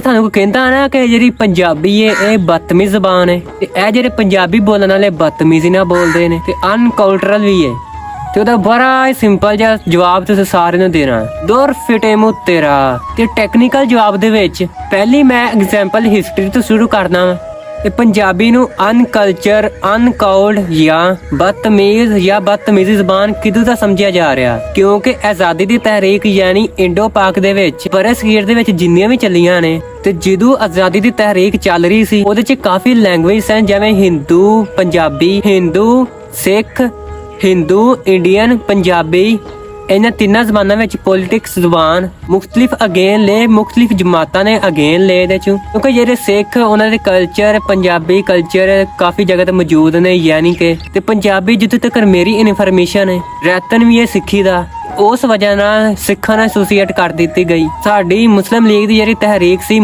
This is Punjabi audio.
ਤੁਹਾਨੂੰ ਕਹਿੰਦਾ ਨਾ ਕਿ ਜਿਹੜੀ ਪੰਜਾਬੀ ਹੈ ਇਹ ਬਦਤਮੀਜ਼ ਜ਼ਬਾਨ ਹੈ ਤੇ ਇਹ ਜਿਹੜੇ ਪੰਜਾਬੀ ਬੋਲਣ ਵਾਲੇ ਬਦਤਮੀਜ਼ੀ ਨਾਲ ਬੋਲਦੇ ਨੇ ਤੇ ਅਨਕਲਚਰਲ ਵੀ ਹੈ। ਤੇ ਉਹਦਾ ਬੜਾ ਹੀ ਸਿੰਪਲ ਜਿਹਾ ਜਵਾਬ ਤੁਸੀਂ ਸਾਰਿਆਂ ਨੂੰ ਦੇਣਾ, ਦੌਰ ਫਿਟੇ ਮੂੰਹ ਤੇਰਾ। ਤੇ ਟੈਕਨੀਕਲ ਜਵਾਬ ਦੇ ਵਿੱਚ ਪਹਿਲੀ ਮੈਂ ਐਗਜ਼ਾਮਪਲ ਹਿਸਟਰੀ ਤੋਂ ਸ਼ੁਰੂ ਕਰਦਾ ਵਾਂ। ਤੇ ਪੰਜਾਬੀ ਨੂੰ ਅਨਕਲਚਰ, ਅਨਕਾਊਲਡ ਜਾਂ ਬਦਤਮੀਜ਼ ਜਾਂ ਬਦਤਮੀਜ਼ੀ ਜ਼ਬਾਨ ਕਿਦੋਂ ਦਾ ਸਮਝਿਆ ਜਾ ਰਿਹਾ, ਕਿਉਂਕਿ ਆਜ਼ਾਦੀ ਦੀ ਤਹਿਰੀਕ ਯਾਨੀ ਇੰਡੋ ਪਾਕ ਦੇ ਵਿੱਚ ਬਰਸਗੀਰ ਦੇ ਵਿੱਚ ਜਿੰਨੀਆਂ ਵੀ ਚੱਲੀਆਂ ਨੇ ਤੇ ਜਦੋਂ ਆਜ਼ਾਦੀ ਦੀ ਤਹਿਰੀਕ ਚੱਲ ਰਹੀ ਸੀ ਉਹਦੇ ਚ ਕਾਫੀ ਲੈਂਗੁਏਜ ਸਨ, ਜਿਵੇਂ ਹਿੰਦੂ ਪੰਜਾਬੀ, ਹਿੰਦੂ ਸਿੱਖ, ਹਿੰਦੂ ਇੰਡੀਅਨ ਪੰਜਾਬੀ। ਇਹਨਾਂ ਤਿੰਨਾਂ ਜ਼ਬਾਨਾਂ ਵਿੱਚ ਪੋਲਿਟਿਕਸ ਜ਼ਬਾਨ ਮੁਖਤਲਿਫ ਅਗੇਨ ਲੈ, ਮੁਖਤਲਿਫ ਜਮਾਤਾਂ ਨੇ ਅਗੇਨ ਲੈ ਇਹਦੇ ਚੋਂ, ਕਿਉਂਕਿ ਜਿਹੜੇ ਸਿੱਖ ਉਹਨਾਂ ਦੇ ਕਲਚਰ, ਪੰਜਾਬੀ ਕਲਚਰ ਕਾਫੀ ਜਗ੍ਹਾ ਤੇ ਮੌਜੂਦ ਨੇ। ਯਾਨੀ ਕਿ ਤੇ ਪੰਜਾਬੀ ਜਿੱਥੇ ਤੱਕ ਮੇਰੀ ਇਨਫੋਰਮੇਸ਼ਨ ਹੈ ਰਤਨ ਵੀ ਇਹ ਸਿੱਖੀ ਦਾ, ਉਸ ਵਜ੍ਹਾ ਨਾਲ ਸਿੱਖਾਂ ਨਾਲ ਐਸੋਸੀਏਟ ਕਰ ਦਿੱਤੀ ਗਈ। ਸਾਡੀ ਮੁਸਲਿਮ ਲੀਗ ਦੀ ਜਿਹੜੀ ਤਹਿਰੀਕ ਸੀ